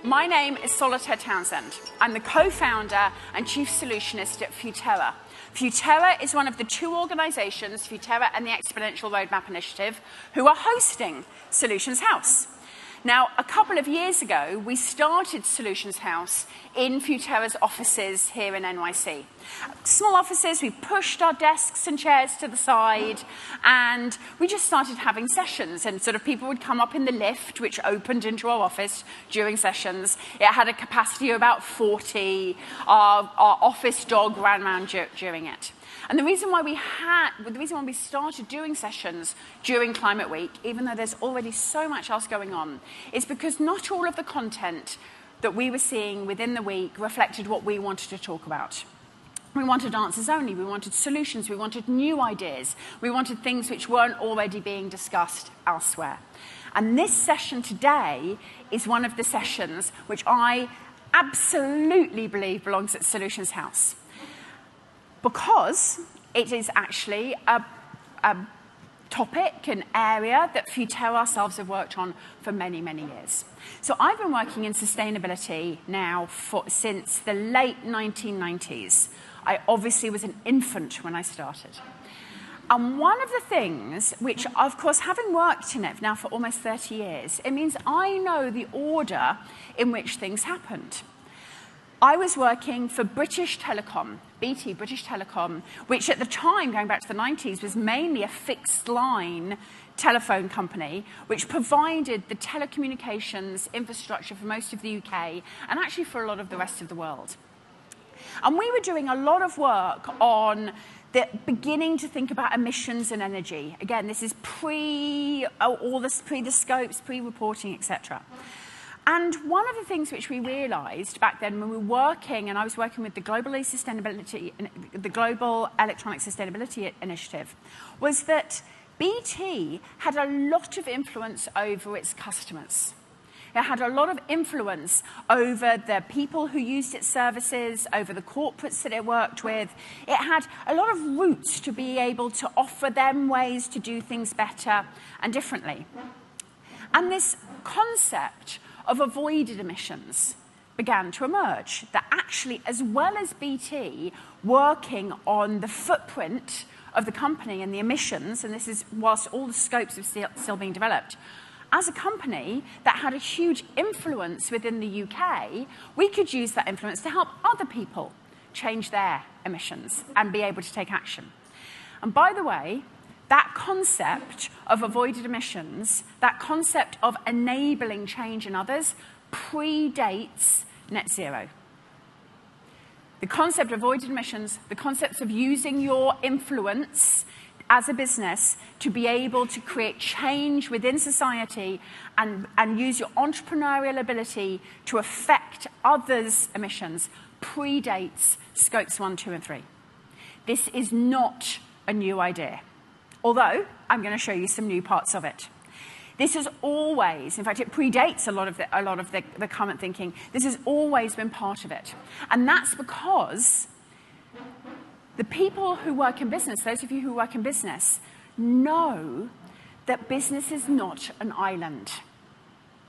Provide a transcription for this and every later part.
My name is Solitaire Townsend. I'm the co-founder and chief solutionist at Futerra. Futerra is one of the two organizations, Futerra and the Exponential Roadmap Initiative, who are hosting Solutions House. Now, a couple of years ago, we started Solutions House in Futerra's offices here in NYC. Small offices, we pushed our desks and chairs to the side, and we just started having sessions, and sort of people would come up in the lift, which opened into our office during sessions. It had a capacity of about 40. Our office dog ran around during it. And the reason why we started doing sessions during Climate Week, even though there's already so much else going on, is because not all of the content that we were seeing within the week reflected what we wanted to talk about. We wanted answers only, we wanted solutions, we wanted new ideas, we wanted things which weren't already being discussed elsewhere. And this session today is one of the sessions which I absolutely believe belongs at Solutions House, because it is actually a topic, an area that Futerra ourselves have worked on for many, many years. So I've been working in sustainability now since the late 1990s. I obviously was an infant when I started. And one of the things which, of course, having worked in it now for almost 30 years, it means I know the order in which things happened. I was working for British Telecom, BT, British Telecom, which at the time, going back to the 90s, was mainly a fixed line telephone company, which provided the telecommunications infrastructure for most of the UK and actually for a lot of the rest of the world. And we were doing a lot of work on beginning to think about emissions and energy. Again, this is pre the scopes, pre-reporting, etc. And one of the things which we realized back then when we were working, and I was working with the Global Electronic Sustainability Initiative, was that BT had a lot of influence over its customers. It had a lot of influence over the people who used its services, over the corporates that it worked with. It had a lot of routes to be able to offer them ways to do things better and differently. And this concept of avoided emissions began to emerge, that actually, as well as BT working on the footprint of the company and the emissions, and this is whilst all the scopes are still being developed, as a company that had a huge influence within the UK, we could use that influence to help other people change their emissions and be able to take action. And by the way, that concept of avoided emissions, that concept of enabling change in others, predates net zero. The concept of avoided emissions, the concepts of using your influence as a business to be able to create change within society and use your entrepreneurial ability to affect others' emissions predates scopes 1, 2, and 3. This is not a new idea. Although, I'm going to show you some new parts of it. This has always, in fact, it predates a lot of the current thinking. This has always been part of it. And that's because the people who work in business, those of you who work in business, know that business is not an island.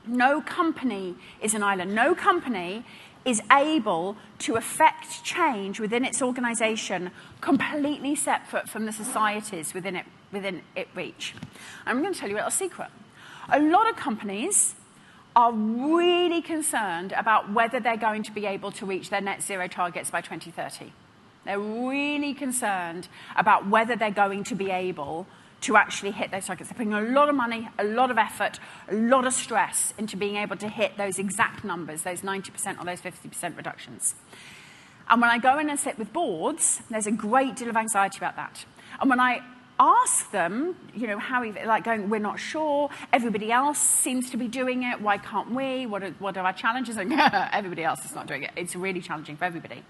No company is an island. No company is able to affect change within its organization completely separate from the societies within it reach. I'm going to tell you a little secret. A lot of companies are really concerned about whether they're going to be able to reach their net zero targets by 2030. They're really concerned about whether they're going to be able to actually hit those targets. They're putting a lot of money, a lot of effort, a lot of stress into being able to hit those exact numbers, those 90% or those 50% reductions. And when I go in and sit with boards, there's a great deal of anxiety about that. And when I ask them, you know, how, like going, we're not sure, everybody else seems to be doing it, why can't we? What are our challenges? Like, everybody else is not doing it. It's really challenging for everybody.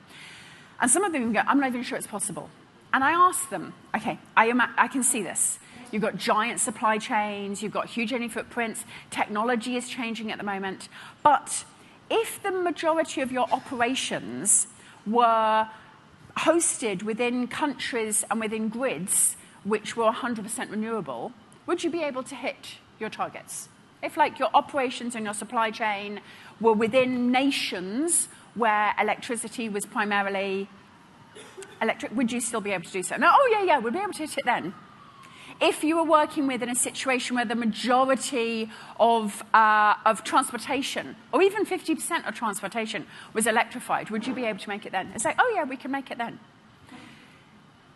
And some of them go, I'm not even sure it's possible. And I ask them, okay, I can see this. You've got giant supply chains, you've got huge energy footprints, technology is changing at the moment. But if the majority of your operations were hosted within countries and within grids which were 100% renewable, would you be able to hit your targets? If like your operations and your supply chain were within nations where electricity was primarily electric, would you still be able to do so? No, oh yeah, we'd be able to hit it then. If you were working within a situation where the majority of transportation, or even 50% of transportation, was electrified, would you be able to make it then? It's like, oh yeah, we can make it then.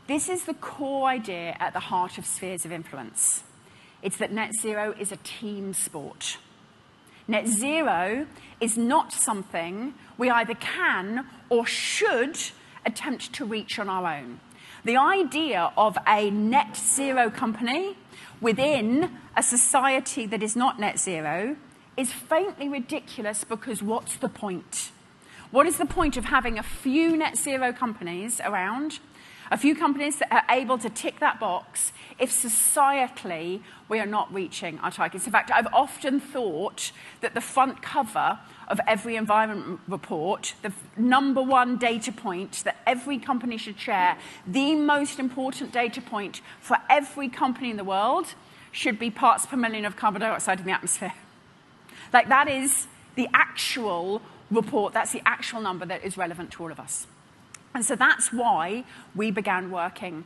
This is the core idea at the heart of spheres of influence. It's that net zero is a team sport. Net zero is not something we either can or should attempt to reach on our own. The idea of a net zero company within a society that is not net zero is faintly ridiculous, because what's the point? What is the point of having a few net zero companies around, a few companies that are able to tick that box, if societally we are not reaching our targets? In fact, I've often thought that the front cover of every environment report, the number one data point that every company should share, the most important data point for every company in the world, should be parts per million of carbon dioxide in the atmosphere. Like, that is the actual report, that's the actual number that is relevant to all of us. And so that's why we began working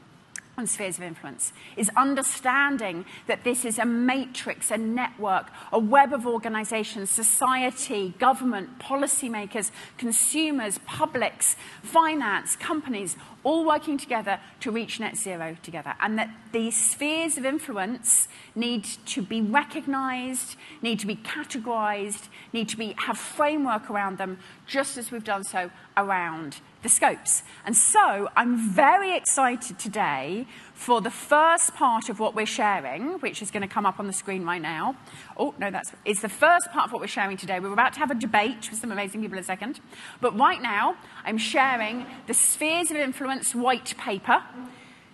on spheres of influence, is understanding that this is a matrix, a network, a web of organizations, society, government, policymakers, consumers, publics, finance, companies, all working together to reach net zero together. And that these spheres of influence need to be recognized, need to be categorized, need to have framework around them, just as we've done so around the scopes. And so I'm very excited today for the first part of what we're sharing, which is going to come up on the screen right now. Oh, no, it's the first part of what we're sharing today. We're about to have a debate with some amazing people in a second. But right now, I'm sharing the Spheres of Influence white paper.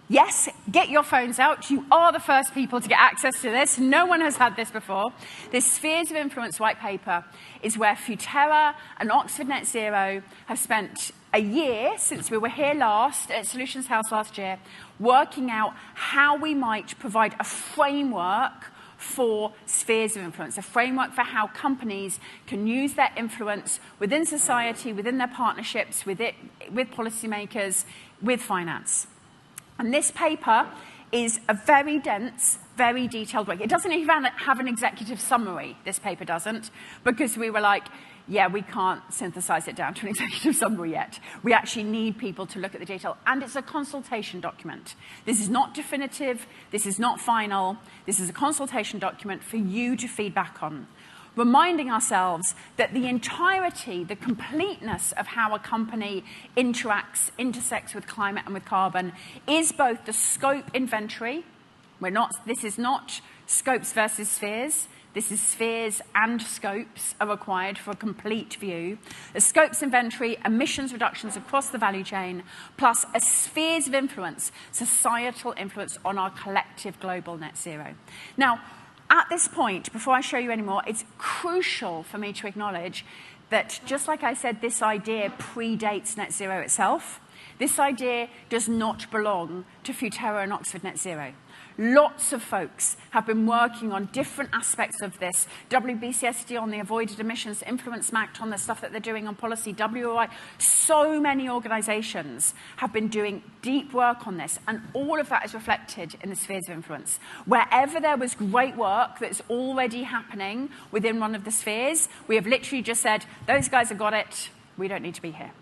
Yes, get your phones out. You are the first people to get access to this. No one has had this before. This Spheres of Influence white paper is where Futerra and Oxford Net Zero have spent a year, since we were here last at Solutions House last year, working out how we might provide a framework for spheres of influence, a framework for how companies can use their influence within society, within their partnerships, with policymakers, with finance. And this paper is a very dense, very detailed work. It doesn't even have an executive summary, this paper doesn't, because we were like, yeah, we can't synthesize it down to an executive summary yet. We actually need people to look at the detail. And it's a consultation document. This is not definitive. This is not final. This is a consultation document for you to feed back on, reminding ourselves that the entirety, the completeness of how a company intersects with climate and with carbon is both the scope inventory. This is not scopes versus spheres. This is spheres and scopes are required for a complete view. The scopes inventory, emissions reductions across the value chain, plus a spheres of influence, societal influence on our collective global net zero. Now, at this point, before I show you any more, it's crucial for me to acknowledge that, just like I said, this idea predates net zero itself. This idea does not belong to Futerra and Oxford Net Zero. Lots of folks have been working on different aspects of this. WBCSD on the avoided emissions, Influence MACT on the stuff that they're doing on policy, WOI. So many organizations have been doing deep work on this, and all of that is reflected in the spheres of influence. Wherever there was great work that's already happening within one of the spheres, we have literally just said, those guys have got it, we don't need to be here.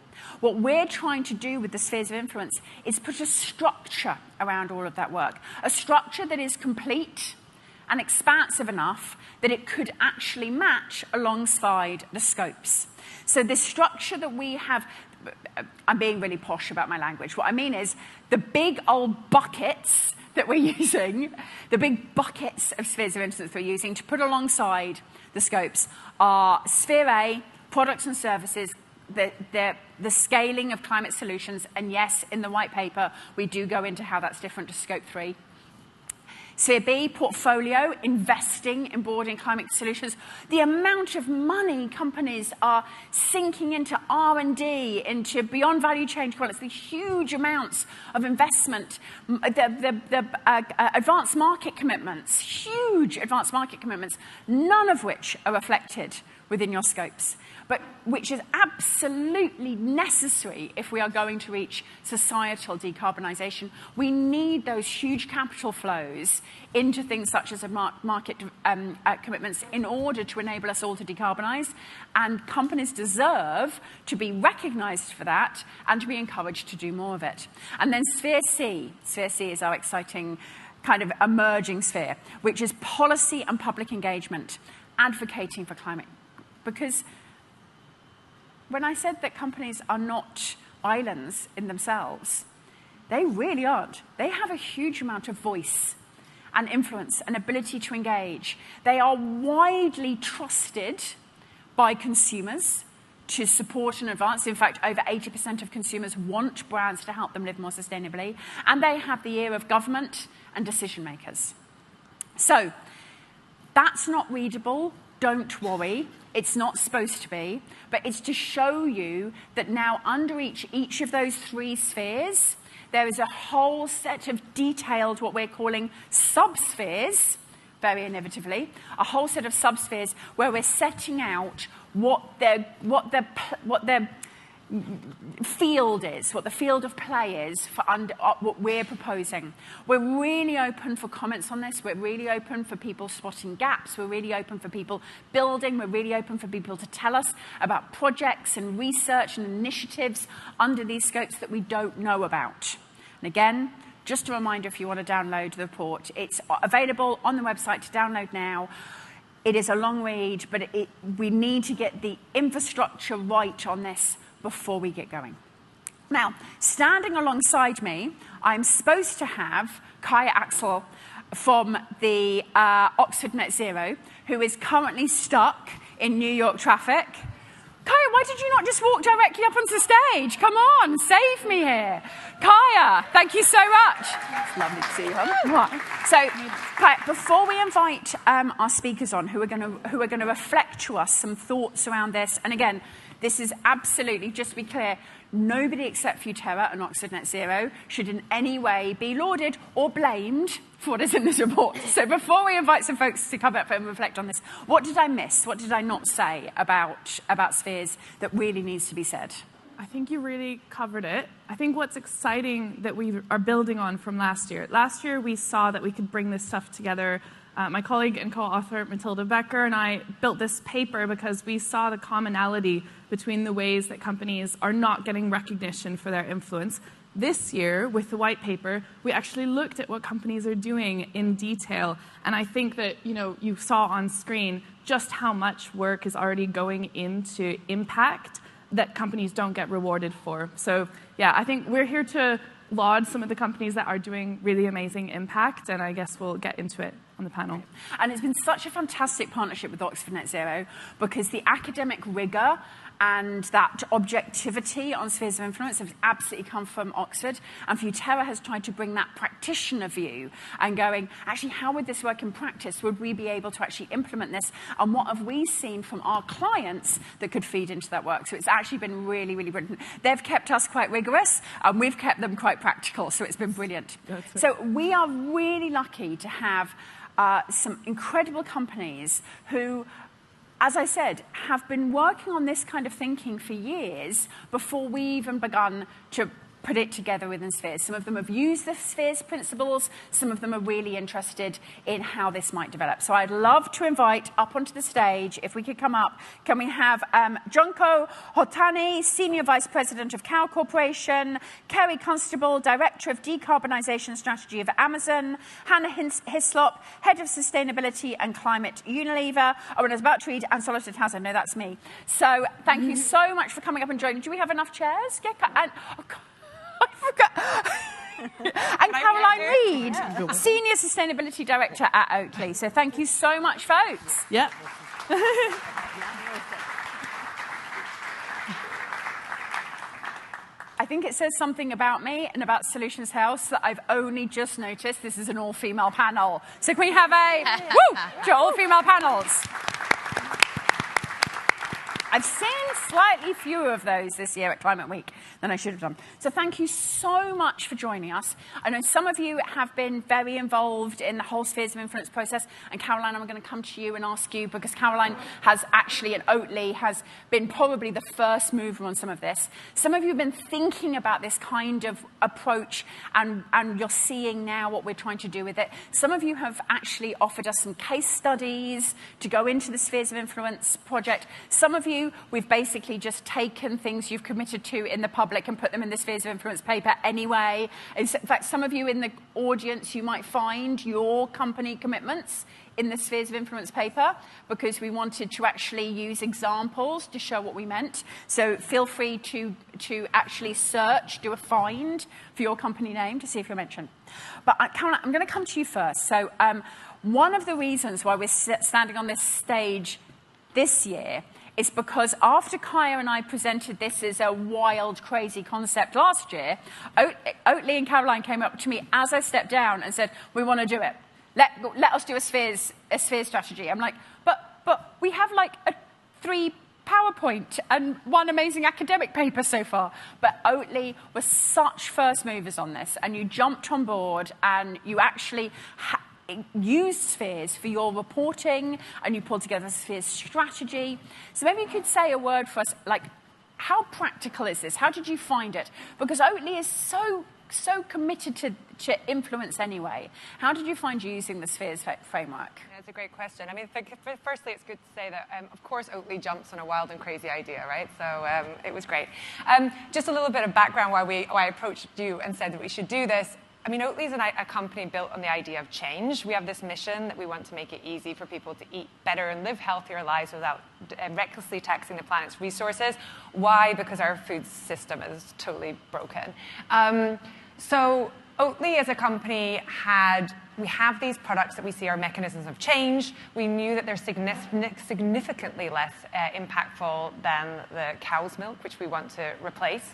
What we're trying to do with the spheres of influence is put a structure around all of that work, a structure that is complete and expansive enough that it could actually match alongside the scopes. So this structure that we have, I'm being really posh about my language. What I mean is the big old buckets that we're using, the big buckets of spheres of influence we're using to put alongside the scopes are Sphere A, products and services, the scaling of climate solutions, and yes, in the white paper, we do go into how that's different to Scope 3. Sphere B, portfolio, investing in board and climate solutions. The amount of money companies are sinking into R&D, into beyond value chain quality, the huge amounts of investment, the advanced market commitments, huge advanced market commitments, none of which are reflected within your scopes, but which is absolutely necessary if we are going to reach societal decarbonisation. We need those huge capital flows into things such as market commitments in order to enable us all to decarbonise, and companies deserve to be recognised for that and to be encouraged to do more of it. And then Sphere C. Sphere C is our exciting kind of emerging sphere, which is policy and public engagement, advocating for climate. Because when I said that companies are not islands in themselves, they really aren't. They have a huge amount of voice and influence and ability to engage. They are widely trusted by consumers to support and advance. In fact, over 80% of consumers want brands to help them live more sustainably. And they have the ear of government and decision makers. So that's not readable. Don't worry. It's not supposed to be, but it's to show you that now under each of those three spheres, there is a whole set of detailed, what we're calling subspheres, very innovatively, a whole set of subspheres where we're setting out what their field is, what the field of play is for what we're proposing. We're really open for comments on this. We're really open for people spotting gaps. We're really open for people building. We're really open for people to tell us about projects and research and initiatives under these scopes that we don't know about. And again, just a reminder, if you want to download the report, it's available on the website to download now. It is a long read, but we need to get the infrastructure right on this before we get going. Now, standing alongside me, I'm supposed to have Kaya Axel from the Oxford Net Zero, who is currently stuck in New York traffic. Kaya, why did you not just walk directly up onto the stage? Come on, save me here. Kaya, thank you so much. It's lovely to see you, hon. So, Kaya, before we invite our speakers on, who are going to reflect to us some thoughts around this, and again, this is absolutely, just to be clear, nobody except Futerra and Oxford Net Zero should in any way be lauded or blamed for what is in this report. So before we invite some folks to come up and reflect on this, what did I miss? What did I not say about spheres that really needs to be said? I think you really covered it. I think what's exciting that we are building on from last year. Last year, we saw that we could bring this stuff together. My colleague and co-author, Matilda Becker, and I built this paper because we saw the commonality between the ways that companies are not getting recognition for their influence. This year, with the white paper, we actually looked at what companies are doing in detail. And I think that you saw on screen just how much work is already going into impact that companies don't get rewarded for. So yeah, I think we're here to laud some of the companies that are doing really amazing impact, and I guess we'll get into it on the panel. And it's been such a fantastic partnership with Oxford Net Zero, because the academic rigour and that objectivity on spheres of influence has absolutely come from Oxford. And Futerra has tried to bring that practitioner view and going, actually, how would this work in practice? Would we be able to actually implement this? And what have we seen from our clients that could feed into that work? So it's actually been really, really brilliant. They've kept us quite rigorous, and we've kept them quite practical. So it's been brilliant. So we are really lucky to have some incredible companies who, as I said, have been working on this kind of thinking for years before we even begun to put it together within spheres. Some of them have used the spheres principles. Some of them are really interested in how this might develop. So I'd love to invite up onto the stage, if we could come up, can we have Junko Ohtani, Senior Vice President of Cow Corporation, Kerry Constable, Director of Decarbonisation Strategy of Amazon, Hannah Hislop, Head of Sustainability and Climate Unilever. Oh, and I was about to read, and Solitaire Townsend. No, that's me. So thank you so much for coming up and joining. Do we have enough chairs? And, oh, God. I forgot. And Caroline Reid, Senior Sustainability Director at Oatly. So thank you so much, folks. Yep. I think it says something about me and about Solutions House that I've only just noticed this is an all-female panel. So can we have a woo to all-female panels? I've seen slightly fewer of those this year at Climate Week than I should have done. So thank you so much for joining us. I know some of you have been very involved in the whole spheres of influence process. And Caroline, I'm going to come to you and ask you, because Caroline has actually, at Oatly, has been probably the first mover on some of this. Some of you have been thinking about this kind of approach, and you're seeing now what we're trying to do with it. Some of you have actually offered us some case studies to go into the spheres of influence project. Some of you, we've basically just taken things you've committed to in the public and put them in the spheres of influence paper anyway. In fact, some of you in the audience, you might find your company commitments in the spheres of influence paper, because we wanted to actually use examples to show what we meant. So feel free to actually search, do a find for your company name to see if you're mentioned. But Caroline, I'm going to come to you first. So one of the reasons why we're standing on this stage this year is because after Kaya and I presented this as a wild, crazy concept last year, Oatly and Caroline came up to me as I stepped down and said, we want to do it. Let us do a spheres strategy. I'm like, but we have like 3 PowerPoint and 1 amazing academic paper so far. But Oatly was such first movers on this, and you jumped on board, and you actually used spheres for your reporting, and you pulled together a spheres strategy. So maybe you could say a word for us, like, how practical is this? How did you find it? Because Oatly is so committed to influence anyway. How did you find using the spheres framework? Yeah, it's a great question. I mean, firstly, it's good to say that, of course, Oatly jumps on a wild and crazy idea, right? So it was great. Just a little bit of background why I approached you and said that we should do this. I mean, Oatly is a company built on the idea of change. We have this mission that we want to make it easy for people to eat better and live healthier lives without recklessly taxing the planet's resources. Why? Because our food system is totally broken. So Oatly as a company we have these products that we see are mechanisms of change. We knew that they're significantly less impactful than the cow's milk, which we want to replace.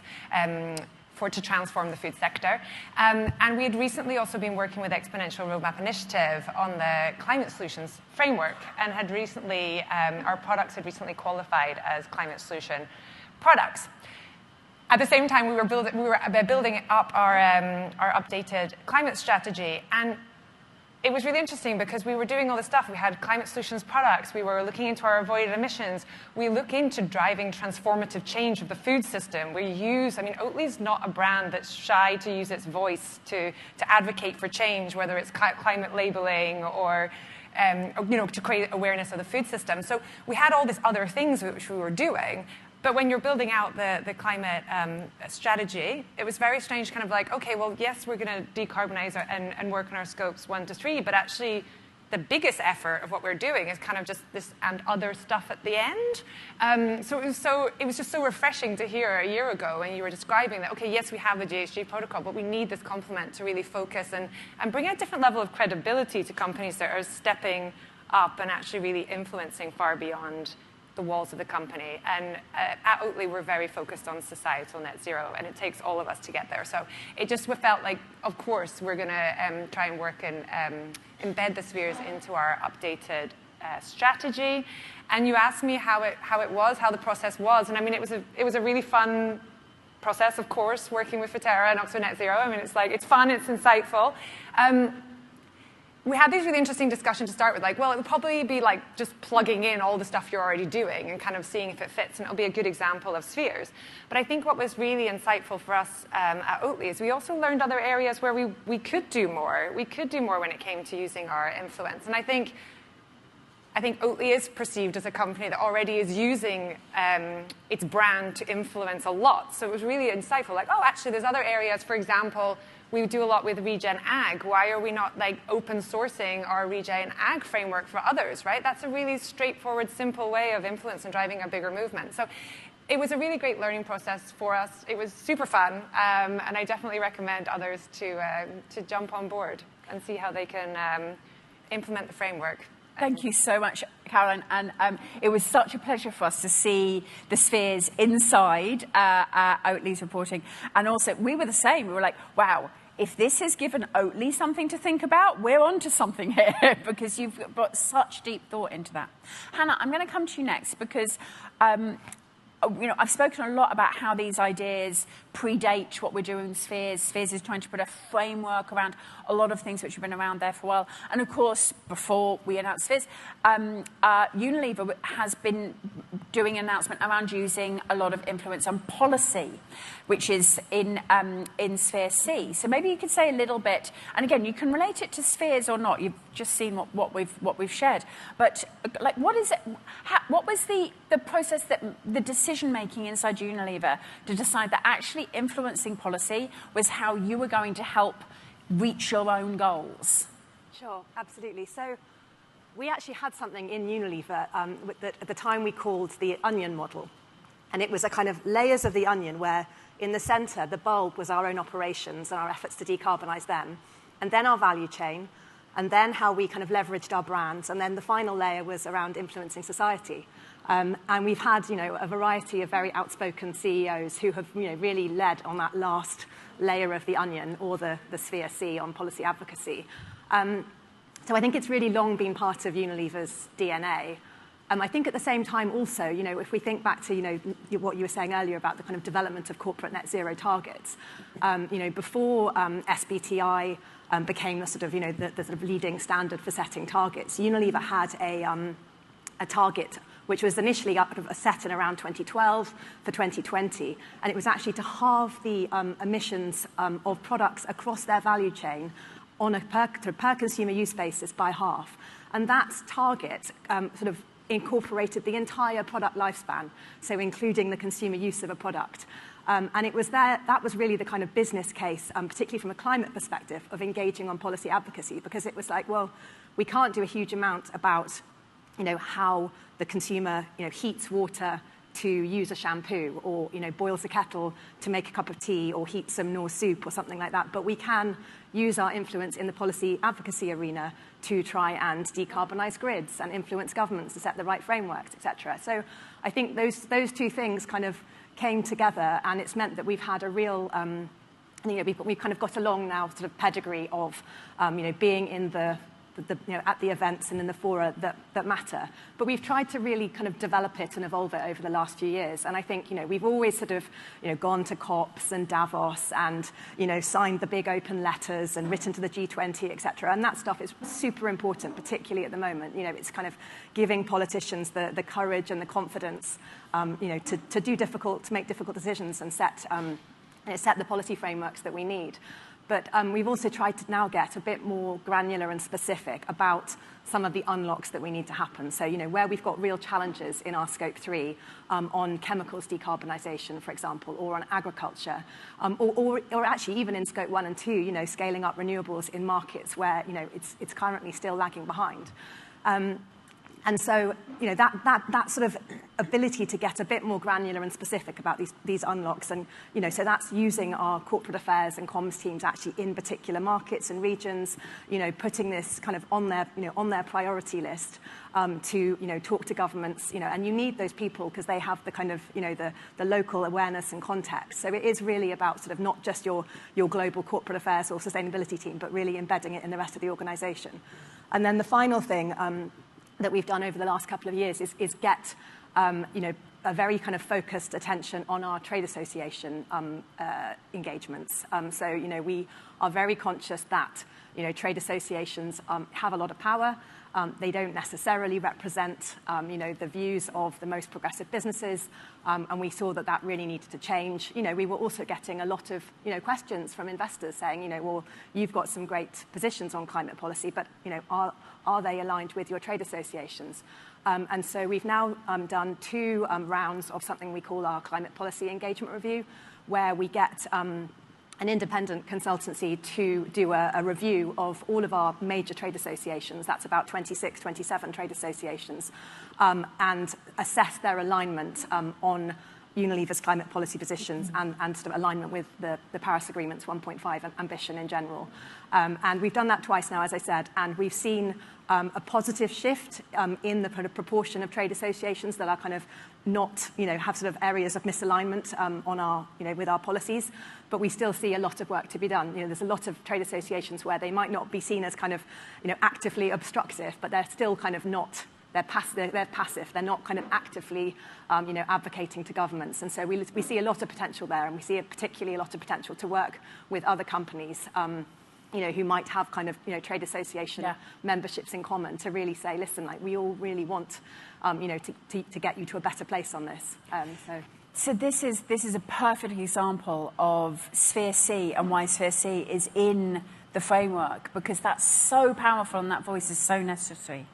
To transform the food sector. And we had recently also been working with Exponential Roadmap Initiative on the climate solutions framework, and had recently, our products had recently qualified as climate solution products. At the same time, we were building up our updated climate strategy, and it was really interesting because we were doing all this stuff. We had climate solutions products. We were looking into our avoided emissions. We look into driving transformative change of the food system. Oatly's not a brand that's shy to use its voice to advocate for change, whether it's climate labeling or to create awareness of the food system. So we had all these other things which we were doing. But when you're building out the climate strategy, it was very strange, kind of like, okay, well, yes, we're going to decarbonize and work on our scopes 1 to 3, but actually the biggest effort of what we're doing is kind of just this and other stuff at the end. So it was just so refreshing to hear a year ago when you were describing that, okay, yes, we have the GHG protocol, but we need this complement to really focus and bring a different level of credibility to companies that are stepping up and actually really influencing far beyond the walls of the company. And at Oatly, we're very focused on societal net zero, and it takes all of us to get there. So it just felt like, of course, we're going to try and work and embed the spheres into our updated strategy. And you asked me how the process was. And I mean, it was a really fun process, of course, working with Futerra and Oxford Net Zero. I mean, it's fun, it's insightful. We had these really interesting discussions to start with, like, well, it would probably be like just plugging in all the stuff you're already doing and kind of seeing if it fits, and it'll be a good example of spheres. But I think what was really insightful for us at Oatly is we also learned other areas where we could do more. We could do more when it came to using our influence. And I think Oatly is perceived as a company that already is using its brand to influence a lot. So it was really insightful, like, oh, actually, there's other areas, for example, we do a lot with Regen Ag. Why are we not like open sourcing our Regen Ag framework for others, right? That's a really straightforward, simple way of influence and driving a bigger movement. So it was a really great learning process for us. It was super fun, and I definitely recommend others to jump on board and see how they can implement the framework. Thank you so much, Caroline. And it was such a pleasure for us to see the spheres inside Oatly's reporting. And also, we were the same. We were like, wow, if this has given Oatly something to think about, we're onto something here because you've got such deep thought into that. Hannah, I'm going to come to you next because I've spoken a lot about how these ideas predate what we're doing in Spheres. Spheres is trying to put a framework around a lot of things which have been around there for a while. And of course, before we announced Spheres, Unilever has been doing an announcement around using a lot of influence on policy, which is in Sphere C. So maybe you could say a little bit, and again, you can relate it to Spheres or not. You've just seen what we've shared. But like, what is it? What was the process, that the decision making inside Unilever to decide that actually influencing policy was how you were going to help reach your own goals? Sure, absolutely. So we actually had something in Unilever that at the time we called the onion model. And it was a kind of layers of the onion where in the center, the bulb was our own operations and our efforts to decarbonize them. And then our value chain, and then how we kind of leveraged our brands. And then the final layer was around influencing society. And we've had, a variety of very outspoken CEOs who have, really led on that last layer of the onion, or the sphere C on policy advocacy. So I think it's really long been part of Unilever's DNA. I think at the same time also, if we think back to, what you were saying earlier about the kind of development of corporate net zero targets, before SBTI became the sort of, the sort of leading standard for setting targets, Unilever had a target which was initially set in around 2012 for 2020, and it was actually to halve the emissions of products across their value chain on a per consumer use basis by half. And that target sort of incorporated the entire product lifespan, so including the consumer use of a product. And it was that was really the kind of business case, particularly from a climate perspective, of engaging on policy advocacy, because it was like, well, we can't do a huge amount about, how the consumer, heats water to use a shampoo, or, boils a kettle to make a cup of tea, or heats some Knorr soup or something like that. But we can use our influence in the policy advocacy arena to try and decarbonize grids and influence governments to set the right frameworks, et cetera. So I think those two things kind of came together, and it's meant that we've had a real, we've kind of got a long now sort of pedigree of, being in at the events and in the fora that matter. But we've tried to really kind of develop it and evolve it over the last few years. And I think, we've always sort of, gone to COPs and Davos and, signed the big open letters and written to the G20, et cetera. And that stuff is super important, particularly at the moment. It's kind of giving politicians the courage and the confidence, to make difficult decisions and set the policy frameworks that we need. But we've also tried to now get a bit more granular and specific about some of the unlocks that we need to happen. So, where we've got real challenges in our Scope 3 on chemicals decarbonisation, for example, or on agriculture, or actually even in Scope 1 and 2, scaling up renewables in markets where, it's currently still lagging behind. And so, that sort of ability to get a bit more granular and specific about these unlocks, and so that's using our corporate affairs and comms teams actually in particular markets and regions, putting this kind of on their priority list to talk to governments, and you need those people because they have the kind of the local awareness and context. So it is really about sort of not just your global corporate affairs or sustainability team, but really embedding it in the rest of the organisation. And then the final thing that we've done over the last couple of years is get, a very kind of focused attention on our trade association engagements. So, we are very conscious that, trade associations have a lot of power. They don't necessarily represent, the views of the most progressive businesses, and we saw that really needed to change. We were also getting a lot of, questions from investors saying, well, you've got some great positions on climate policy, but, are they aligned with your trade associations? And so we've now done 2 rounds of something we call our climate policy engagement review, where we get an independent consultancy to do a review of all of our major trade associations. That's about 26, 27 trade associations, and assess their alignment on Unilever's climate policy positions and sort of alignment with the Paris Agreement's 1.5 ambition in general. And we've done that twice now, as I said, and we've seen a positive shift in the kind of proportion of trade associations that are kind of not, have sort of areas of misalignment on our, with our policies. But we still see a lot of work to be done. There's a lot of trade associations where they might not be seen as kind of, actively obstructive, but they're still kind of not. They're passive. They're not kind of actively, advocating to governments. And so we see a lot of potential there, and we see particularly a lot of potential to work with other companies, who might have kind of, trade association memberships in common to really say, listen, like we all really want, to get you to a better place on this. So this is a perfect example of Sphere C and why Sphere C is in the framework, because that's so powerful and that voice is so necessary.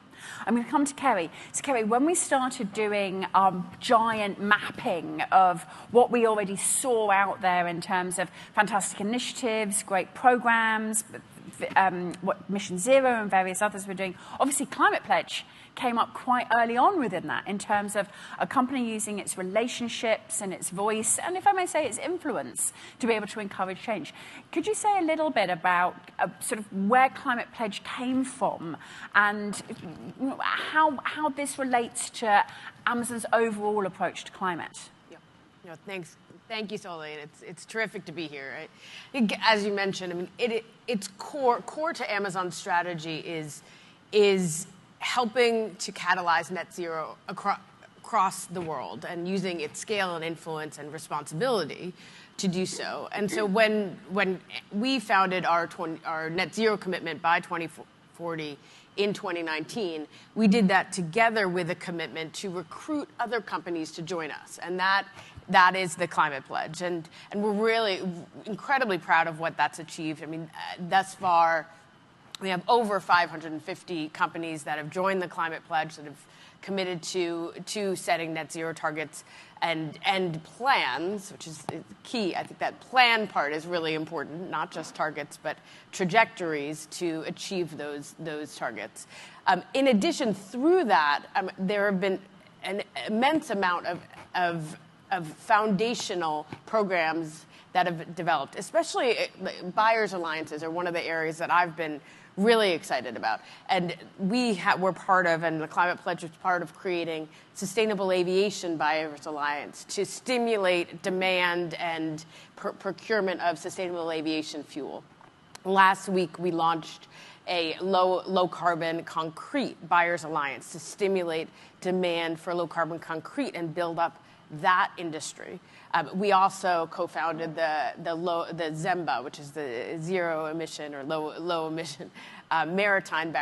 I'm going to come to Kerry. So, Kerry, when we started doing our giant mapping of what we already saw out there in terms of fantastic initiatives, great programs, what Mission Zero and various others were doing, obviously Climate Pledge came up quite early on within that in terms of a company using its relationships and its voice, and if I may say, its influence to be able to encourage change. Could you say a little bit about sort of where Climate Pledge came from and how this relates to Amazon's overall approach to climate? Yeah. Thanks. Thank you, Solitaire. It's terrific to be here. Right? As you mentioned, I mean, it's core to Amazon's strategy is helping to catalyze net zero across the world and using its scale and influence and responsibility to do so. And so when we founded our net zero commitment by 2040 in 2019, we did that together with a commitment to recruit other companies to join us. And that is the Climate Pledge. And we're really incredibly proud of what that's achieved. I mean, thus far, we have over 550 companies that have joined the Climate Pledge, that have committed to setting net zero targets and plans, which is key. I think that plan part is really important, not just targets, but trajectories to achieve those targets. In addition, through that, there have been an immense amount of foundational programs that have developed, especially buyers' alliances are one of the areas that I've been really excited about. And we're part of, and the Climate Pledge was part of creating Sustainable Aviation Buyers Alliance to stimulate demand and procurement of sustainable aviation fuel. Last week, we launched a low carbon concrete buyers alliance to stimulate demand for low carbon concrete and build up that industry. We also co-founded the ZEMBA, which is the zero emission or low emission maritime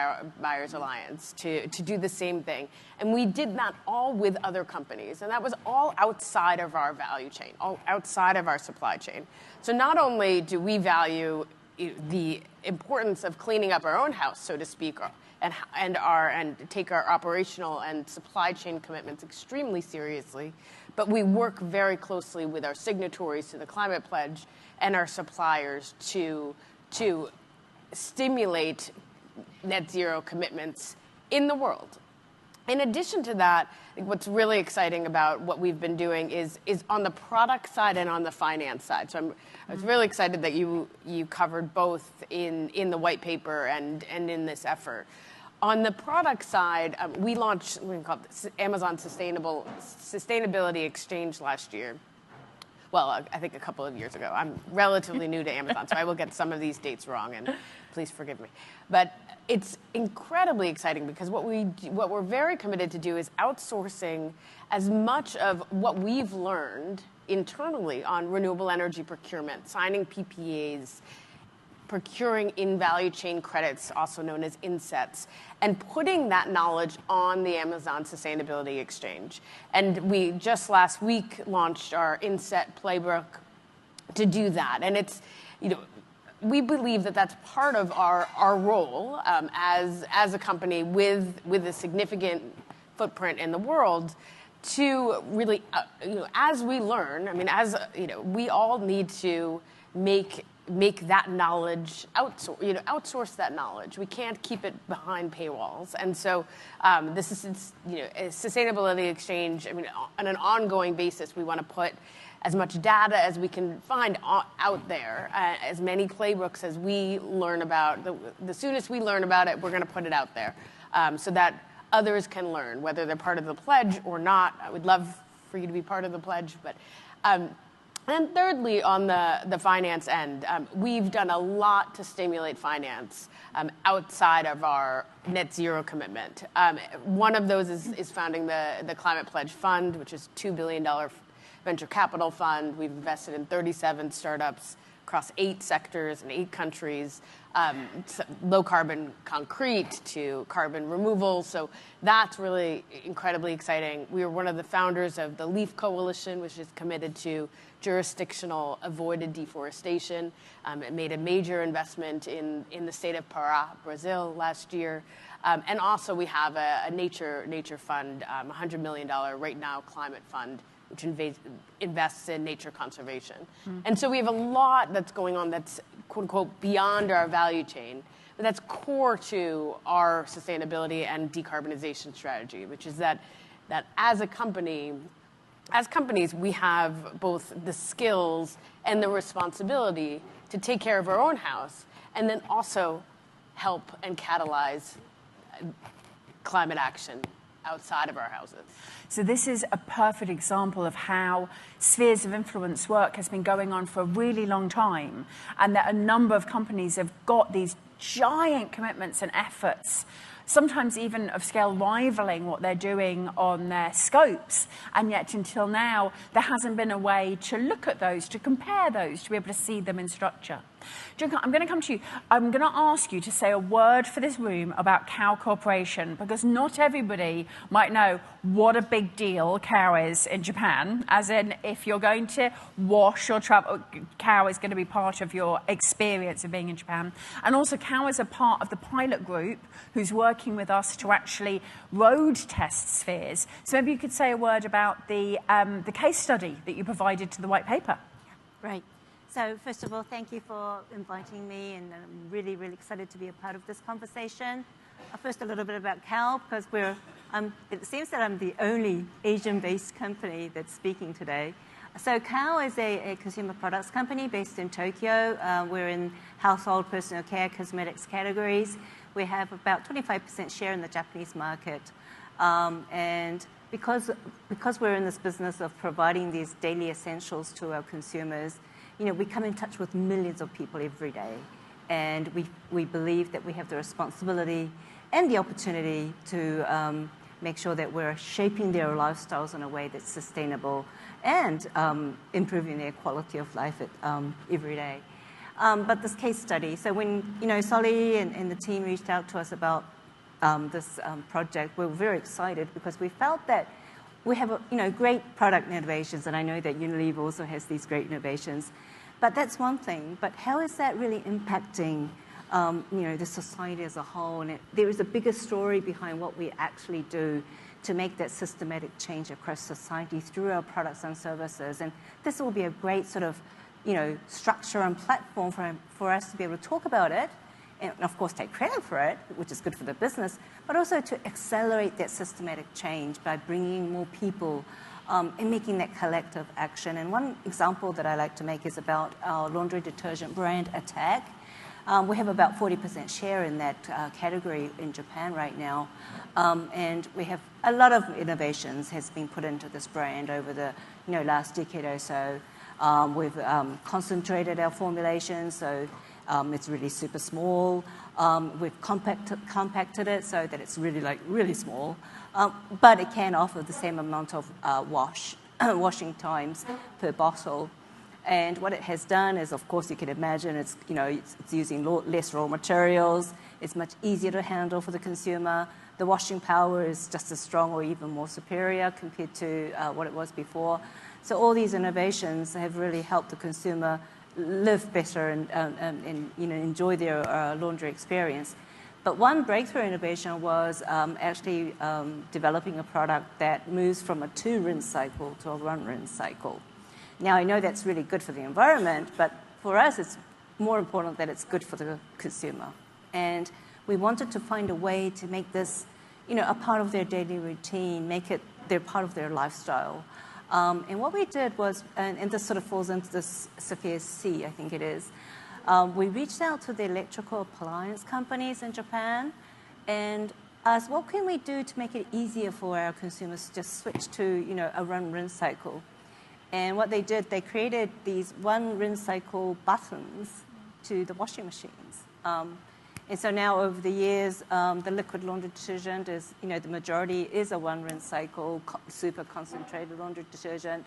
buyers alliance, to do the same thing. And we did that all with other companies, and that was all outside of our value chain, all outside of our supply chain. So not only do we value the importance of cleaning up our own house, so to speak, and take our operational and supply chain commitments extremely seriously, but we work very closely with our signatories to the Climate Pledge and our suppliers to stimulate net zero commitments in the world. In addition to that, what's really exciting about what we've been doing is on the product side and on the finance side. So I was really excited that you covered both in the white paper and in this effort. On the product side, we launched we call it Amazon Sustainability Exchange last year. Well, I think a couple of years ago. I'm relatively new to Amazon, so I will get some of these dates wrong, and please forgive me. But it's incredibly exciting because what we're very committed to do is outsourcing as much of what we've learned internally on renewable energy procurement, signing PPAs, procuring in-value chain credits, also known as insets, and putting that knowledge on the Amazon Sustainability Exchange. And we just last week launched our inset playbook to do that. And it's, we believe that that's part of our role as a company with a significant footprint in the world to really, as we learn, we all need to make make that knowledge outsource that knowledge. We can't keep it behind paywalls, and so this is a sustainability exchange. I mean, on an ongoing basis, we want to put as much data as we can find out there, as many playbooks as we learn about. The soonest we learn about it, we're going to put it out there, so that others can learn, whether they're part of the pledge or not. I would love for you to be part of the pledge, but. And thirdly, on the finance end, we've done a lot to stimulate finance outside of our net zero commitment. One of those is founding the Climate Pledge Fund, which is a $2 billion venture capital fund. We've invested in 37 startups across 8 sectors in 8 countries, low carbon concrete to carbon removal. So that's really incredibly exciting. We were one of the founders of the LEAF Coalition, which is committed to jurisdictional avoided deforestation. It made a major investment in the state of Pará, Brazil, last year. And also we have a nature fund, $100 million right now climate fund, which invests in nature conservation. And so we have a lot that's going on that's, quote unquote, beyond our value chain, but that's core to our sustainability and decarbonization strategy, which is that as companies, we have both the skills and the responsibility to take care of our own house, and then also help and catalyze climate action outside of our houses. So this is a perfect example of how spheres of influence work has been going on for a really long time, and that a number of companies have got these giant commitments and efforts, sometimes even of scale rivaling what they're doing on their scopes, and yet until now there hasn't been a way to look at those, to compare those, to be able to see them in structure. Junko, I'm going to come to you. I'm going to ask you to say a word for this room about cow cooperation, because not everybody might know what a big deal cow is in Japan, as in if you're going to wash or travel, cow is going to be part of your experience of being in Japan. And also cow is a part of the pilot group who's working with us to actually road test spheres. So maybe you could say a word about the case study that you provided to the white paper. Right. So first of all, thank you for inviting me, and I'm really, really excited to be a part of this conversation. First, a little bit about Cal, because it seems that I'm the only Asian-based company that's speaking today. So Cal is a consumer products company based in Tokyo. We're in household, personal care, cosmetics categories. We have about 25% share in the Japanese market. And because we're in this business of providing these daily essentials to our consumers, we come in touch with millions of people every day. And we believe that we have the responsibility and the opportunity to make sure that we're shaping their lifestyles in a way that's sustainable and improving their quality of life every day. But this case study, so when Solly and the team reached out to us about this project, we were very excited because we felt that we have great product innovations, and I know that Unilever also has these great innovations. But that's one thing. But how is that really impacting the society as a whole? And there is a bigger story behind what we actually do to make that systematic change across society through our products and services. And this will be a great sort of structure and platform for us to be able to talk about it, and of course take credit for it, which is good for the business, but also to accelerate that systematic change by bringing more people and making that collective action. And one example that I like to make is about our laundry detergent brand, Attack. We have about 40% share in that category in Japan right now. And we have a lot of innovations has been put into this brand over the last decade or so. We've concentrated our formulation, so it's really super small. We've compacted it so that it's really small, but it can offer the same amount of washing times per bottle. And what it has done is, of course, you can imagine it's using less raw materials. It's much easier to handle for the consumer. The washing power is just as strong or even more superior compared to what it was before. So all these innovations have really helped the consumer live better and enjoy their laundry experience. But one breakthrough innovation was actually developing a product that moves from a 2-rinse cycle to a 1-rinse cycle. Now, I know that's really good for the environment, but for us, it's more important that it's good for the consumer. And we wanted to find a way to make this, a part of their daily routine, make it their part of their lifestyle. And what we did was, and this sort of falls into this Sophia C, I think it is, we reached out to the electrical appliance companies in Japan and asked, what can we do to make it easier for our consumers to just switch to, a rinse cycle? And what they did, they created these one rinse cycle buttons to the washing machines. And so now over the years, the liquid laundry detergent is, the majority is a one rinse cycle, super concentrated laundry detergent.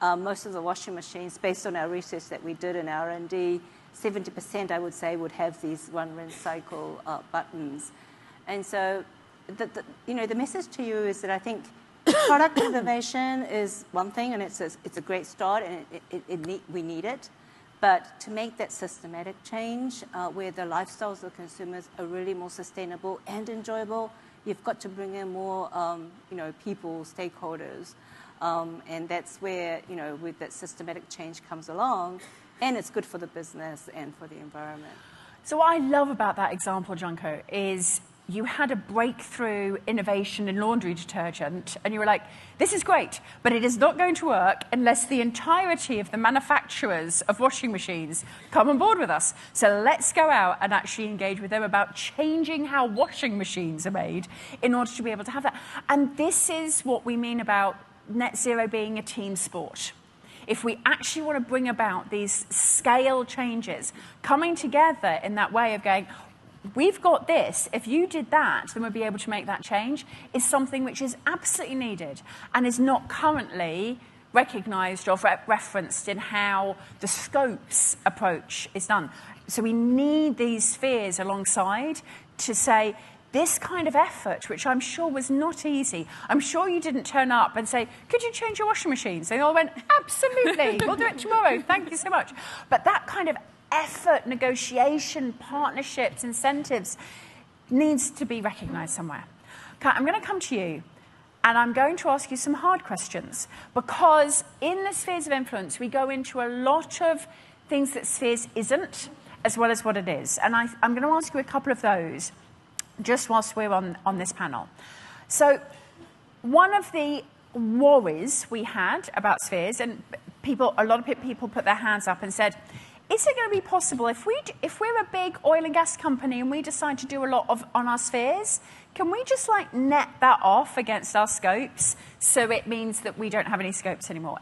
Most of the washing machines, based on our research that we did in R&D, 70%, I would say, would have these one rinse cycle buttons. And so, the message to you is that I think product innovation is one thing, and it's a great start, and we need it. But to make that systematic change, where the lifestyles of consumers are really more sustainable and enjoyable, you've got to bring in more, people, stakeholders, and that's where, with that systematic change comes along, and it's good for the business and for the environment. So what I love about that example, Junko, is you had a breakthrough innovation in laundry detergent, and you were like, this is great, but it is not going to work unless the entirety of the manufacturers of washing machines come on board with us. So let's go out and actually engage with them about changing how washing machines are made in order to be able to have that. And this is what we mean about net zero being a team sport. If we actually want to bring about these scale changes, coming together in that way of going, we've got this, if you did that, then we'll be able to make that change, is something which is absolutely needed and is not currently recognised or referenced in how the scopes approach is done. So we need these spheres alongside to say, this kind of effort, which I'm sure was not easy. I'm sure you didn't turn up and say, could you change your washing machines? They all went, absolutely, we'll do it tomorrow, thank you so much. But that kind of effort, negotiation, partnerships, incentives needs to be recognised somewhere. Okay, I'm going to come to you and I'm going to ask you some hard questions, because in the spheres of influence, we go into a lot of things that spheres isn't, as well as what it is. And I'm going to ask you a couple of those just whilst we're on this panel. So one of the worries we had about spheres, and a lot of people put their hands up and said, is it going to be possible if we're a big oil and gas company and we decide to do a lot on our spheres, can we just net that off against our scopes so it means that we don't have any scopes anymore?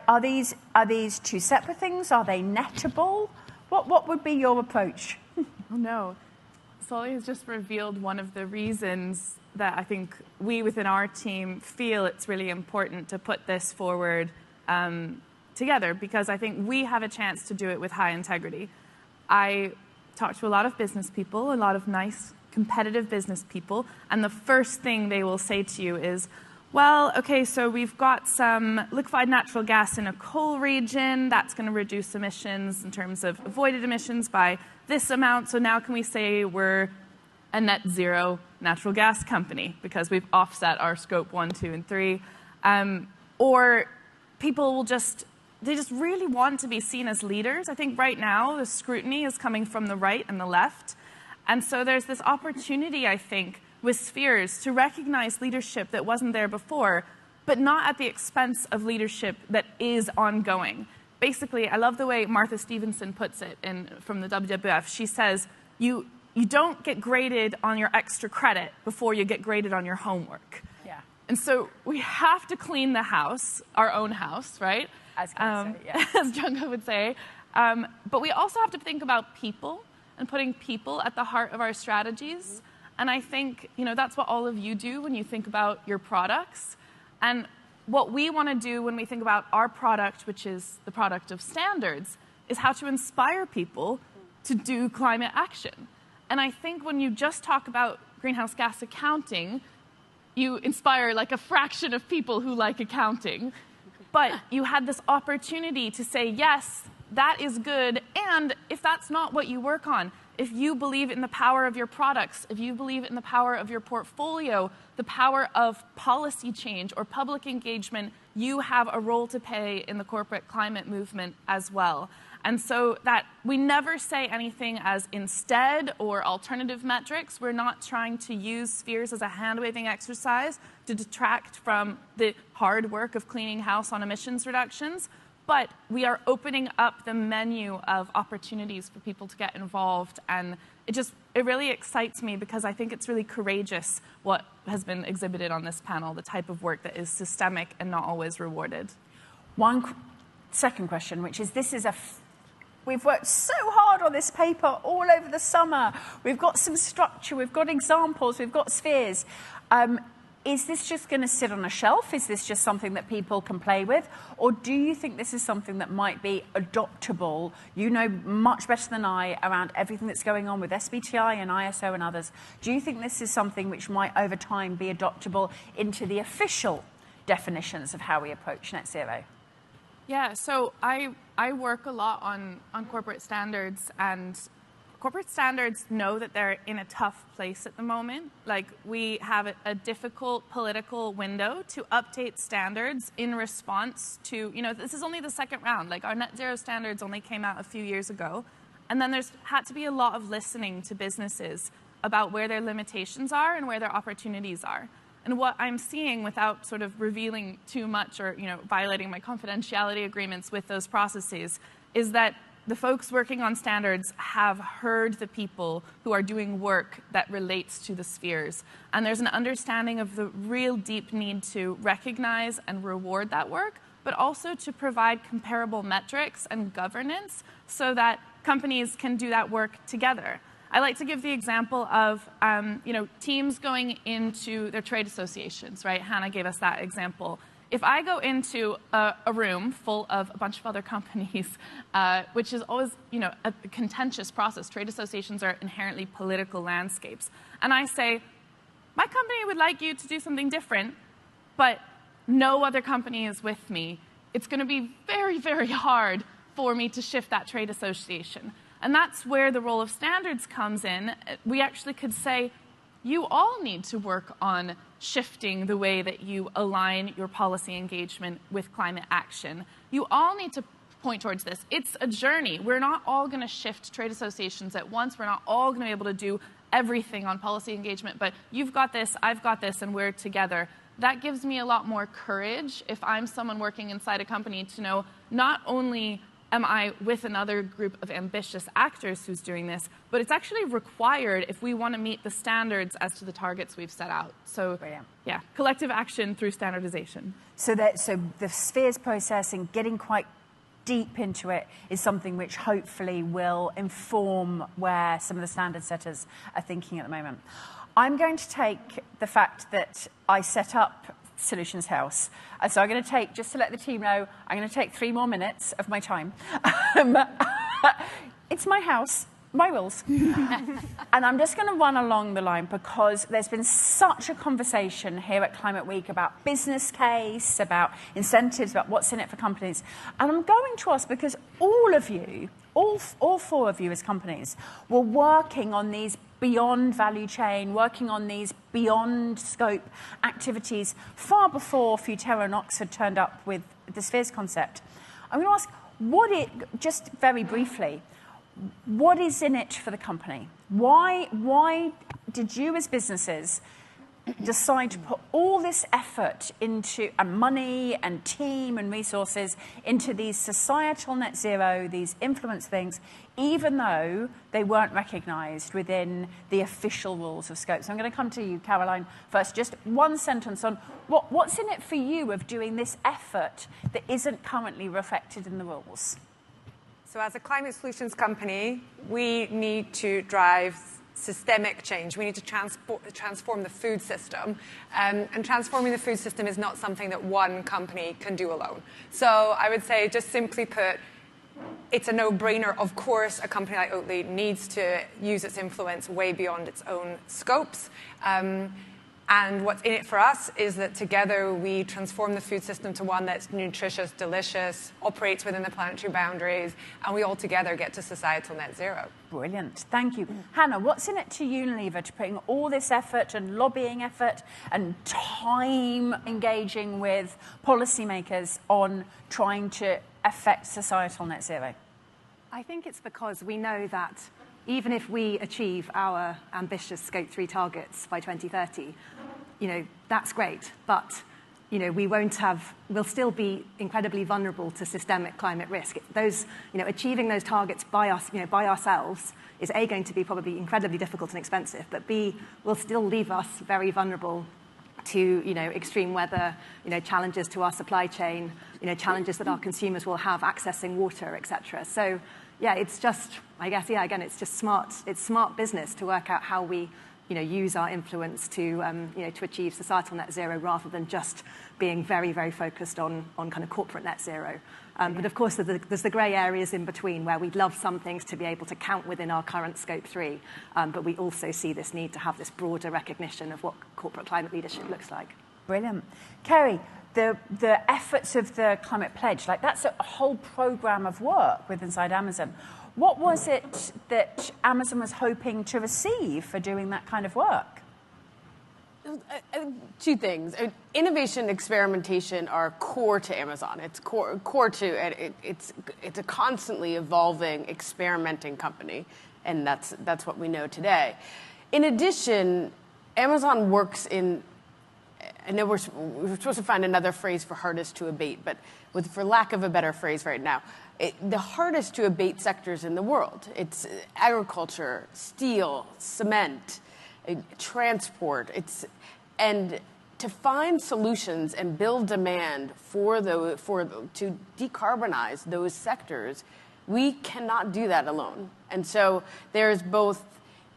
Are these two separate things? Are they nettable? What would be your approach? Oh no. Solly has just revealed one of the reasons that I think we within our team feel it's really important to put this forward together, because I think we have a chance to do it with high integrity. I talk to a lot of business people, a lot of nice, competitive business people, and the first thing they will say to you is, well, okay, so we've got some liquefied natural gas in a coal region. That's going to reduce emissions in terms of avoided emissions by this amount. So now can we say we're a net zero natural gas company because we've offset our scope 1, 2, and 3? Or people will they just really want to be seen as leaders. I think right now the scrutiny is coming from the right and the left. And so there's this opportunity, I think, with spheres to recognize leadership that wasn't there before, but not at the expense of leadership that is ongoing. Basically, I love the way Martha Stevenson puts it from the WWF. She says, you don't get graded on your extra credit before you get graded on your homework. Yeah. And so we have to clean the house, our own house, right? As Junko would say. But we also have to think about people and putting people at the heart of our strategies. Mm-hmm. And I think, that's what all of you do when you think about your products. And what we want to do when we think about our product, which is the product of standards, is how to inspire people to do climate action. And I think when you just talk about greenhouse gas accounting, you inspire like a fraction of people who like accounting. But you had this opportunity to say, yes, that is good. And if that's not what you work on, if you believe in the power of your products, if you believe in the power of your portfolio, the power of policy change or public engagement, you have a role to play in the corporate climate movement as well. And so that we never say anything as instead or alternative metrics. We're not trying to use spheres as a hand-waving exercise to detract from the hard work of cleaning house on emissions reductions. But we are opening up the menu of opportunities for people to get involved. And it really excites me because I think it's really courageous what has been exhibited on this panel, the type of work that is systemic and not always rewarded. One second question, which is we've worked so hard on this paper all over the summer. We've got some structure, we've got examples, we've got spheres. Is this just going to sit on a shelf? Is this just something that people can play with? Or do you think this is something that might be adoptable? You know much better than I around everything that's going on with SBTI and ISO and others. Do you think this is something which might over time be adoptable into the official definitions of how we approach net zero? Yeah, so I work a lot on corporate standards, and corporate standards know that they're in a tough place at the moment. Like, we have a difficult political window to update standards in response to, this is only the second round. Like, our net zero standards only came out a few years ago. And then there's had to be a lot of listening to businesses about where their limitations are and where their opportunities are. And what I'm seeing, without sort of revealing too much or violating my confidentiality agreements with those processes, is that the folks working on standards have heard the people who are doing work that relates to the spheres. And there's an understanding of the real deep need to recognize and reward that work, but also to provide comparable metrics and governance so that companies can do that work together. I like to give the example of teams going into their trade associations, right? Hannah gave us that example. If I go into a room full of a bunch of other companies, which is always a contentious process, trade associations are inherently political landscapes, and I say, my company would like you to do something different, but no other company is with me, it's going to be very, very hard for me to shift that trade association. And that's where the role of standards comes in. We actually could say, you all need to work on shifting the way that you align your policy engagement with climate action. You all need to point towards this. It's a journey. We're not all going to shift trade associations at once. We're not all going to be able to do everything on policy engagement, but you've got this, I've got this, and we're together. That gives me a lot more courage if I'm someone working inside a company to know not only am I with another group of ambitious actors who's doing this, but it's actually required if we want to meet the standards as to the targets we've set out. So, yeah, collective action through standardization. So the spheres process and getting quite deep into it is something which hopefully will inform where some of the standard setters are thinking at the moment. I'm going to take the fact that I set up Solutions House. So I'm going to take, just to let the team know, I'm going to take 3 more minutes of my time. It's my house, my rules. And I'm just going to run along the line because there's been such a conversation here at Climate Week about business case, about incentives, about what's in it for companies. And I'm going to ask, because all of you, all 4 of you as companies, were working on these beyond value chain, working on these beyond scope activities far before Futerra and Oxford turned up with the spheres concept. I'm going to ask, just very briefly, what is in it for the company? Why did you as businesses decide to put all this effort into, and money and team and resources into these societal net zero, these influence things, even though they weren't recognised within the official rules of scope? So I'm going to come to you, Caroline, first. Just one sentence on what's in it for you of doing this effort that isn't currently reflected in the rules? So as a climate solutions company, we need to drive systemic change. We need to transform the food system. And transforming the food system is not something that one company can do alone. So I would say, just simply put, it's a no-brainer. Of course, a company like Oatly needs to use its influence way beyond its own scopes. And what's in it for us is that together we transform the food system to one that's nutritious, delicious, operates within the planetary boundaries, and we all together get to societal net zero. Brilliant. Thank you. Hannah, what's in it to Unilever to putting all this effort and lobbying effort and time engaging with policymakers on trying to affect societal net zero? I think it's because we know that even if we achieve our ambitious Scope 3 targets by 2030, that's great, but we'll still be incredibly vulnerable to systemic climate risk. Achieving those targets by ourselves is A, going to be probably incredibly difficult and expensive, but B, will still leave us very vulnerable to extreme weather, challenges to our supply chain, challenges that our consumers will have accessing water, etc. So yeah, it's just, I guess, again, it's just smart. It's smart business to work out how we use our influence to achieve societal net zero rather than just being very, very focused on kind of corporate net zero. But of course, there's the grey areas in between where we'd love some things to be able to count within our current Scope 3, but we also see this need to have this broader recognition of what corporate climate leadership looks like. Brilliant. Kerry, the efforts of the Climate Pledge, that's a whole programme of work with inside Amazon. What was it that Amazon was hoping to receive for doing that kind of work? Two things. Innovation and experimentation are core to Amazon. It's core to it's a constantly evolving, experimenting company, and that's what we know today. In addition, Amazon works in. I know we're supposed to find another phrase for hardest to abate, but for lack of a better phrase right now, the hardest to abate sectors in the world. It's agriculture, steel, cement, transport. And to find solutions and build demand to decarbonize those sectors, we cannot do that alone. And so there's both,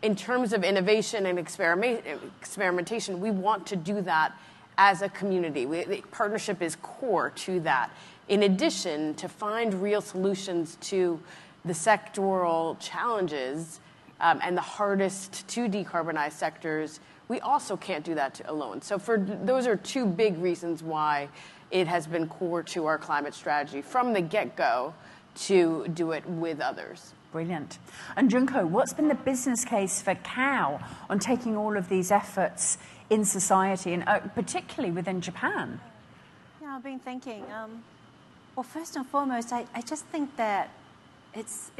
in terms of innovation and experimentation, we want to do that as a community. The partnership is core to that. In addition, to find real solutions to the sectoral challenges and the hardest to decarbonize sectors, we also can't do that alone. So those are two big reasons why it has been core to our climate strategy from the get-go to do it with others. Brilliant. And Junko, what's been the business case for Cow on taking all of these efforts in society, and particularly within Japan? Yeah, I've been thinking. Well, first and foremost, I just think that it's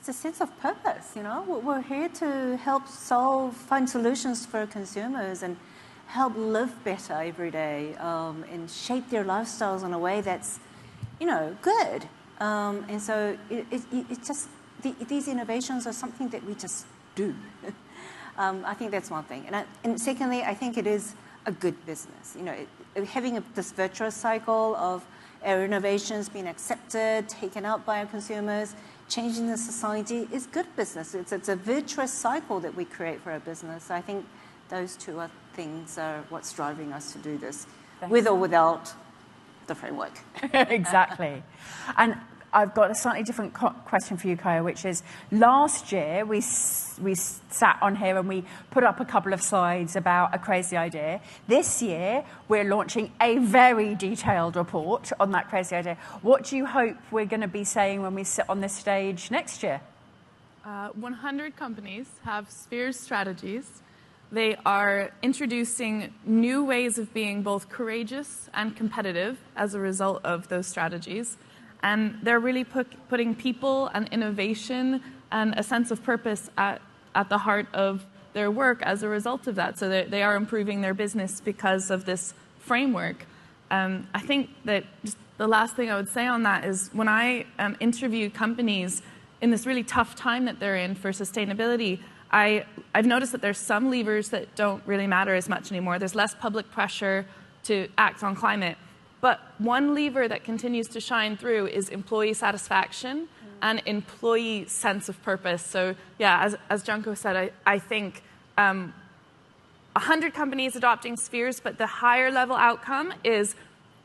a sense of purpose. We're here to help find solutions for consumers and help live better every day, and shape their lifestyles in a way that's, good. And so it's just these innovations are something that we just do. I think that's one thing. And secondly, I think it is a good business. Having this virtuous cycle of our innovations being accepted, taken up by our consumers, changing the society is good business. It's a virtuous cycle that we create for our business. I think those two things are what's driving us to do this, with or without the framework. Exactly. And I've got a slightly different question for you, Kaya, which is, last year we sat on here and we put up a couple of slides about a crazy idea. This year we're launching a very detailed report on that crazy idea. What do you hope we're going to be saying when we sit on this stage next year? 100 companies have Spheres strategies. They are introducing new ways of being both courageous and competitive as a result of those strategies. And they're really putting people and innovation and a sense of purpose at the heart of their work as a result of that. So they are improving their business because of this framework. I think that just the last thing I would say on that is when I interview companies in this really tough time that they're in for sustainability, I've noticed that there's some levers that don't really matter as much anymore. There's less public pressure to act on climate. But one lever that continues to shine through is employee satisfaction and employee sense of purpose. So yeah, as Junko said, I think 100 companies adopting Spheres, but the higher level outcome is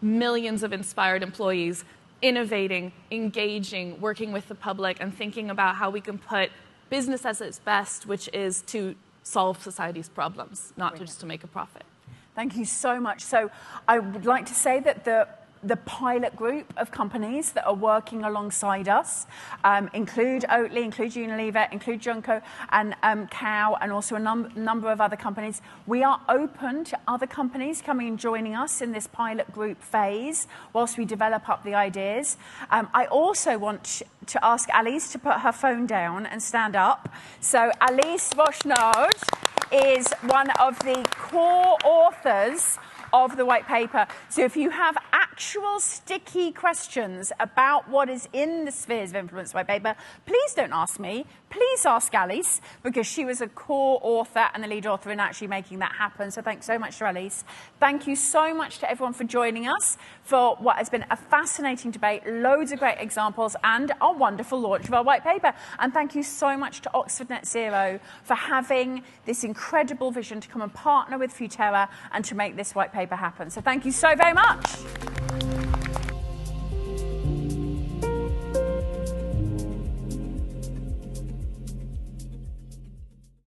millions of inspired employees innovating, engaging, working with the public, and thinking about how we can put business as its best, which is to solve society's problems, not just to make a profit. Thank you so much. So I would like to say that the pilot group of companies that are working alongside us include Oatly, include Unilever, include Junko and Cow, and also a number of other companies. We are open to other companies coming and joining us in this pilot group phase whilst we develop up the ideas. I also want to ask Alice to put her phone down and stand up. So Alice Rochnaud is one of the core authors of the white paper. So if you have actual sticky questions about what is in the Spheres of Influence white paper, please don't ask me. Please ask Alice, because she was a core author and the lead author in actually making that happen. So thanks so much to Alice. Thank you so much to everyone for joining us for what has been a fascinating debate, loads of great examples, and a wonderful launch of our white paper. And thank you so much to Oxford Net Zero for having this incredible vision to come and partner with Futerra and to make this white paper happen. So thank you so very much.